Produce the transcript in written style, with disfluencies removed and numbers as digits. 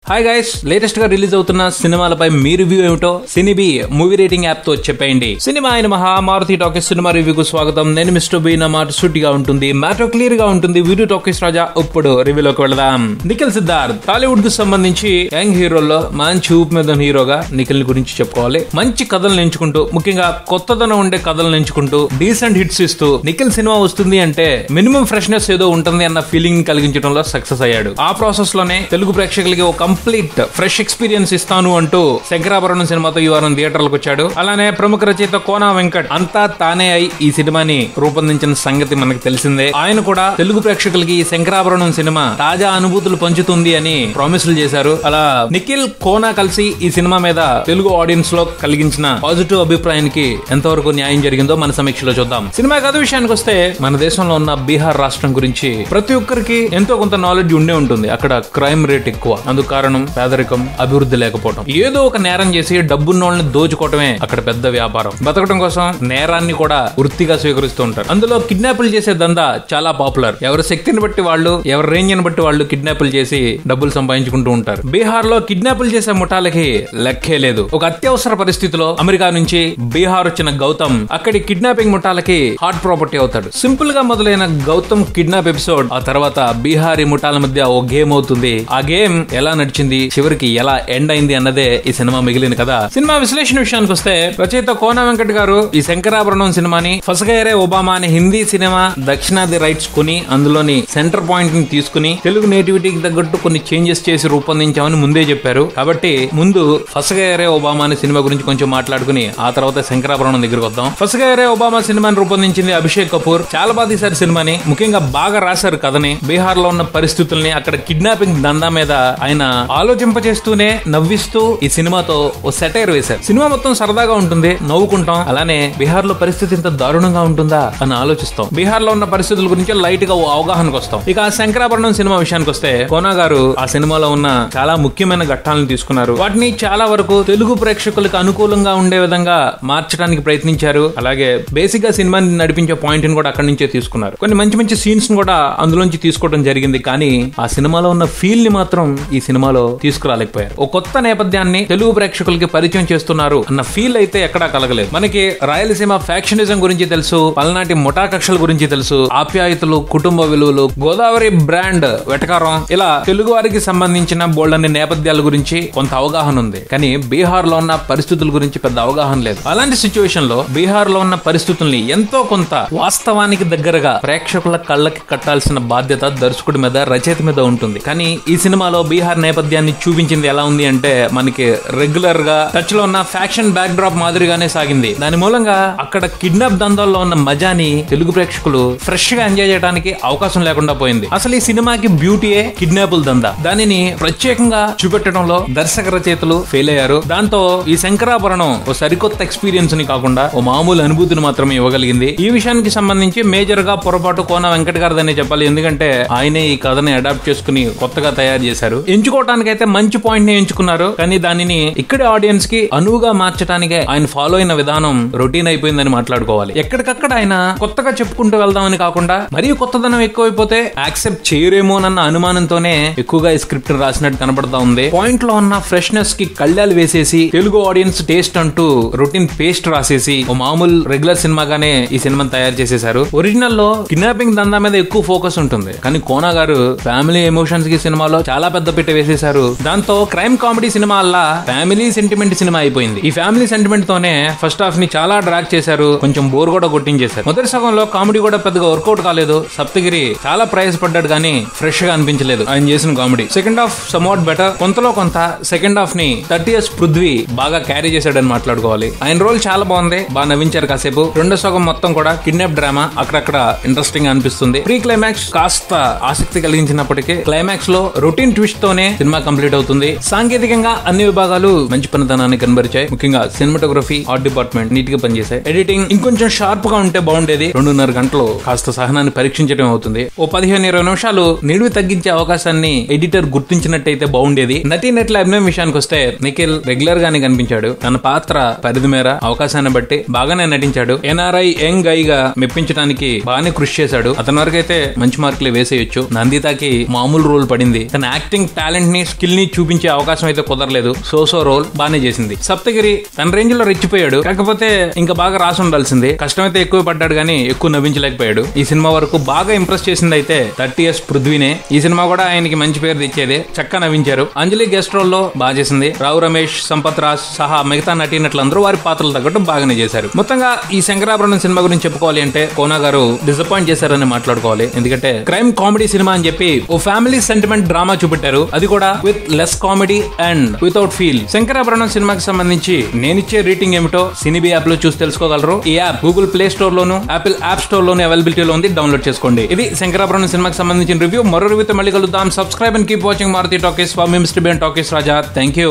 Hi guys, latest గా release అవుతున్న సినిమాలపై మీ review ఏమిటో సినిబి మూవీ రేటింగ్ యాప్ తో చెప్పేయండి. సినిమా అయిన మారుతి టాకీస్ సినిమా రివ్యూకు స్వాగతం. నేను మిస్టర్ బి. నా మాట సూటిగా ఉంటుంది, మ్యాటర్ క్లియర్ గా ఉంటుంది. వీడియో టాకీస్ రాజా. ఇప్పుడు రివ్యూలోకి వెళదాం. నిఖిల్ సిద్ధార్థ్ టాలీవుడ్ కు సంబంధించి యంగ్ హీరోల్లో మంచి ఊపు మీద హీరోగా నిఖిల్ గురించి చెప్పుకోవాలి. మంచి కథలను ఎంచుకుంటూ, ముఖ్యంగా కొత్తదనం ఉండే కథలను ఎంచుకుంటూ డీసెంట్ హిట్స్ ఇస్తూ నిఖిల్ సినిమా వస్తుంది అంటే మినిమం ఫ్రెష్నెస్ ఏదో ఉంటుంది అన్న ఫీలింగ్ కలిగించడంలో సక్సెస్ అయ్యాడు. ఆ ప్రాసెస్ లోనే తెలుగు ప్రేక్షకులకి ఒక కంప్లీట్ ఫ్రెష్ ఎక్స్పీరియన్స్ ఇస్తాను అంటూ శంకరాభరణం సినిమాతో ఈ వారం థియేటర్లకు వచ్చాడు. అలానే ప్రముఖ రచయిత కోన వెంకట్ అంతా తానే అయి ఈ సినిమాని రూపొందించిన సంగతి మనకు తెలిసిందే. ఆయన కూడా తెలుగు ప్రేక్షకులకి ఈ శంకరాభరణం సినిమా తాజా అనుభూతులు పంచుతుంది అని ప్రామిసులు చేశారు. అలా నిఖిల్, కోన కలిసి ఈ సినిమా మీద తెలుగు ఆడియన్స్ లో కలిగించిన పాజిటివ్ అభిప్రాయానికి ఎంతవరకు న్యాయం జరిగిందో మన సమీక్షలో చూద్దాం. సినిమా కథ విషయానికి వస్తే, మన దేశంలో ఉన్న బీహార్ రాష్ట్రం గురించి ప్రతి ఒక్కరికి ఎంతో కొంత నాలెడ్జ్ ఉండే ఉంటుంది. అక్కడ క్రైమ్ రేట్ ఎక్కువ, అందుకు కారణం పేదరికం, అభివృద్ధి లేకపోవడం. ఏదో ఒక నేరం చేసి డబ్బున్నోళ్ళని దోచుకోవటమే అక్కడ పెద్ద వ్యాపారం. బతకడం కోసం నేరాన్ని కూడా వృత్తిగా స్వీకరిస్తూ ఉంటారు. అందులో కిడ్నాపులు చేసే దందా చాలా పాపులర్. ఎవరి శక్తిని బట్టి వాళ్ళు, ఎవరి రేంజ్ ని బట్టి వాళ్ళు కిడ్నాపులు చేసి డబ్బులు సంపాదించుకుంటూ ఉంటారు. బీహార్ లో కిడ్నాపులు చేసే ముఠాలకి లెక్కే లేదు. ఒక అత్యవసర పరిస్థితిలో అమెరికా నుంచి బీహార్ వచ్చిన గౌతమ్ అక్కడి కిడ్నాపింగ్ ముఠాలకి హాట్ ప్రాపర్టీ అవుతాడు. సింపుల్ గా మొదలైన గౌతమ్ కిడ్నాప్ ఎపిసోడ్ ఆ తర్వాత బీహారీ ముఠాల మధ్య ఓ గేమ్ అవుతుంది. ఆ గేమ్ ఎలా నడిచింది, చివరికి ఎలా ఎండ్ అయింది అన్నదే ఈ సినిమా మిగిలిన కదా. సినిమా విశ్లేషణ విషయానికి వస్తే, రచయిత కోన వెంకట్ గారు ఈ శంకరాభరణం సినిమాని ఫసగైరే ఒబామా అనే హిందీ సినిమా దక్షిణాది రైట్స్ కొని అందులోని సెంటర్ పాయింట్ ని తీసుకుని తెలుగు నేటివిటీకి తగ్గట్టు కొన్ని చేంజెస్ చేసి రూపొందించామని ముందే చెప్పారు. కాబట్టి ముందు ఫసగైరే ఒబామా అనే సినిమా గురించి కొంచెం మాట్లాడుకుని ఆ తర్వాత శంకరాభరణం దగ్గరకు వద్దాం. ఫసగైరే ఒబామా సినిమాని రూపొందించింది అభిషేక్ కపూర్. చాలా బాగా తీశారు సినిమాని. ముఖ్యంగా బాగా రాశారు కథని. బీహార్ లో ఉన్న పరిస్థితుల్ని, అక్కడ కిడ్నాపింగ్ దందా మీద ఆయన ఆలోచింపచేస్తూనే నవ్విస్తూ ఈ సినిమాతో ఓ సెటైర్ వేశారు. సినిమా మొత్తం సరదాగా ఉంటుంది, నవ్వుకుంటాం. అలానే బీహార్ లో పరిస్థితి ఇంత దారుణంగా ఉంటుందా అని ఆలోచిస్తాం. బీహార్ లో ఉన్న పరిస్థితుల గురించి లైట్ గా ఓ అవగాహనకు వస్తాం. ఇక శంకరాభరణం సినిమా విషయానికి వస్తే, కోన గారు ఆ సినిమాలో ఉన్న చాలా ముఖ్యమైన ఘట్టాలను తీసుకున్నారు. వాటిని చాలా వరకు తెలుగు ప్రేక్షకులకు అనుకూలంగా ఉండే విధంగా మార్చడానికి ప్రయత్నించారు. అలాగే బేసిక్ గా సినిమాని నడిపించే పాయింట్ ని కూడా అక్కడి నుంచే తీసుకున్నారు. కొన్ని మంచి మంచి సీన్స్ ని కూడా అందులోంచి తీసుకోవడం జరిగింది. కానీ ఆ సినిమాలో ఉన్న ఫీల్ ని మాత్రం ఈ సినిమాలో తీసుకురాలేకపోయారు. ఓ కొత్త నేపథ్యాన్ని తెలుగు ప్రేక్షకులకి పరిచయం చేస్తున్నారు అన్న ఫీల్ అయితే ఎక్కడా కలగలేదు. మనకి రాయలసీమ ఫ్యాక్షనిజం గురించి తెలుసు, పల్నాటి ముఠా కక్షల గురించి తెలుసు, ఆప్యాయతలు, కుటుంబ విలువలు, గోదావరి బ్రాండ్ వెటకారం, ఇలా తెలుగు వారికి సంబంధించిన బోల్డన్ని నేపథ్యాల గురించి కొంత అవగాహన ఉంది. కానీ బీహార్ లో ఉన్న పరిస్థితుల గురించి పెద్ద అవగాహన లేదు. అలాంటి సిచ్యువేషన్ లో బీహార్ లో ఉన్న పరిస్థితుల్ని ఎంతో కొంత వాస్తవానికి దగ్గరగా ప్రేక్షకుల కళ్ళకి కట్టాల్సిన బాధ్యత దర్శకుడి మీద, రచయిత మీద ఉంటుంది. కానీ ఈ సినిమాలో బీహార్ నేపథ్యాన్ని చూపించింది ఎలా ఉంది అంటే, మనకి రెగ్యులర్ గా టచ్ లో ఉన్న ఫ్యాక్షన్ బ్యాక్ డ్రాప్ మాదిరిగానే సాగింది. దాని మూలంగా అక్కడ కిడ్నాప్ దందాల్లో ఉన్న మజాని తెలుగు ప్రేక్షకులు ఫ్రెష్ గా ఎంజాయ్ చేయడానికి అవకాశం లేకుండా పోయింది. అసలు ఈ సినిమాకి బ్యూటీయే కిడ్నాపుల దందా. దానిని ప్రత్యేకంగా చూపెట్టడంలో దర్శక రచయితలు ఫెయిల్ అయ్యారు. దాంతో ఈ శంకరాభరణం ఓ సరికొత్త ఎక్స్పీరియన్స్ ని కాకుండా ఓ మామూలు అనుభూతిని మాత్రమే ఇవ్వగలిగింది. ఈ విషయానికి సంబంధించి మేజర్ గా పొరపాటు కోన వెంకట్ గారిదనే చెప్పాలి. ఎందుకంటే ఆయనే ఈ కథని అడాప్ట్ చేసుకుని కొత్తగా తయారు చేశారు. ఎంచుకోవటానికైతే మంచి పాయింట్ ని ఎంచుకున్నారు. కానీ దానిని ఇక్కడి ఆడియన్స్ కి అనువుగా మార్చడానికే ఆయన ఫాలో అయిన విధానం రొటీన్ అయిపోయిందని మాట్లాడుకోవాలి. ఎక్కడికక్కడ ఆయన కొత్తగా చెప్పుకుంటూ వెళ్దామని కాకుండా, మరియు కొత్తదనం ఎక్కువైపోతే యాక్సెప్ట్ చేయరేమోనన్న అనుమానంతోనే ఎక్కువగా ఈ స్క్రిప్ట్ రాసినట్టు కనబడతా ఉంది. పాయింట్ లో ఉన్న ఫ్రెష్నెస్ కి కళ్ళాలు వేసేసి తెలుగు ఆడియన్స్ టేస్ట్ అంటూ రొటీన్ పేస్ట్ రాసేసి ఓ మామూలు రెగ్యులర్ సినిమాగానే ఈ సినిమాని తయారు చేసేశారు. ఒరిజినల్ లో కిడ్నాపింగ్ దందా మీద ఎక్కువ ఫోకస్ ఉంటుంది. కానీ కోన గారు ఫ్యామిలీ ఎమోషన్స్ కి సినిమాలో చాలా పెద్ద పిట్ట వేసేశారు. దాంతో క్రైమ్ కామెడీ సినిమా అలా ఫ్యామిలీ సెంటిమెంట్ సినిమా అయిపోయింది. ఈ ఫ్యామిలీ సెంటిమెంట్ తోనే ఫస్ట్ హాఫ్ ని చాలా డ్రాగ్ చేశారు. కొంచెం బోర్ కూడా కొట్టించేశారు. మొదటి సగంలో కామెడీ కూడా పెద్దగా వర్కౌట్ కాలేదు. సప్తగిరి చాలా ప్రయాసపడ్డాడు కానీ ఫ్రెష్ గా అనిపించలేదు ఆయన చేసిన comedy. Second half somewhat better. కొంతలో కొంత సెకండ్ హాఫ్ ని 30 years పృథ్వీ బాగా క్యారీ చేశాడని మాట్లాడుకోవాలి. ఆయన రోల్ చాలా బాగుంది, బాగా నవ్వించారు కాసేపు. రెండో సగం మొత్తం కూడా కిడ్నాప్ డ్రామా అక్కడక్కడ ఇంట్రెస్టింగ్ గా అనిపిస్తుంది. ప్రీ క్లైమాక్స్ కాస్త ఆసక్తి కలిగించినప్పటికీ క్లైమాక్స్ లో రొటీన్ ట్విస్ట్ తోనే సినిమా కంప్లీట్ అవుతుంది. సాంకేతికంగా అన్ని విభాగాలు మంచి పనితనాన్ని కనబరిచాయి. ముఖ్యంగా సినిమాటోగ్రఫీ, ఆర్ట్ డిపార్ట్మెంట్ నీట్ గా పనిచేశాయి. ఎడిటింగ్ ఇంకొంచెం షార్ప్ గా ఉంటే బాగుండేది. 2.5 గంటలు కాస్త సహనాన్ని పరీక్షించడం అవుతుంది. ఓ 15-20 నిమిషాలు నిడివి తగ్గించే అవకాశాన్ని ఎడిటర్ గుర్తించినట్టయితే బాగుండేది. నటీనటుల అభినయం విషయానికి వస్తే, నిఖిల్ రెగ్యులర్ గానే కనిపించాడు. తన పాత్ర పరిధి మేర అవకాశాన్ని బట్టి బాగానే నటించాడు. ఎన్ఆర్ఐ యంగ్ గై గా మెప్పించడానికి బాగానే కృషి చేశాడు. అతని వరకు అయితే మంచి మార్కులే వేసేయొచ్చు. నందితాకి మామూలు రోల్ పడింది. తన యాక్టింగ్ టాలెంట్ టాలెంట్ ని స్కిల్ ని చూపించే అవకాశం అయితే కుదరలేదు. సో రోల్ బానే చేసింది. సప్తగిరి తన రేంజ్ లో రెచ్చిపోయాడు, కాకపోతే ఇంకా బాగా రాసి ఉండాల్సింది. కష్టమైతే ఎక్కువ పడ్డాడు గానీ ఎక్కువ నవ్వించలేకపోయాడు. ఈ సినిమా వరకు బాగా ఇంప్రెస్ చేసింది అయితే 30 years పృథ్వీనే. ఈ సినిమా కూడా ఆయనకి మంచి పేరు తెచ్చేదే. చక్కగా నవ్వించారు. అంజలి గెస్ట్ రోల్ లో బాగా చేసింది. రావు రమేష్, సంపత్ రాజ్ సహా మిగతా నటీనటులందరూ వారి పాత్రలు తగ్గట్టు బాగానే చేశారు. మొత్తంగా ఈ శంకరాభరణం సినిమా గురించి చెప్పుకోవాలి అంటే కోనా గారు డిసప్పాయింట్ చేశారని మాట్లాడుకోవాలి. ఎందుకంటే క్రైమ్ కామెడీ సినిమా అని చెప్పి ఓ ఫ్యామిలీ సెంటిమెంట్ డ్రామా చూపెట్టారు. అది కూడా with less comedy and without feel. Sankarabharanam సినిమాకి సంబంధించి నేనిచ్చే రేటింగ్ ఏమిటో సినిబీ యాప్ లో చూసి తెలుసుకోగలరు. ఈ యాప్ గూగుల్ ప్లే స్టోర్ లోను, యాపిల్ యాప్ స్టోర్ లోను అవైలబిలిటీలో ఉంది. డౌన్లోడ్ చేసుకోండి. ఇది శంకరాభరణం సినిమాకి సంబంధించిన రివ్యూ. మరో రివ్యూతో మళ్ళీ కలుద్దాం. Subscribe and keep watching Maruthi Talkies. Swami mister B and Talkies Raja. Thank you.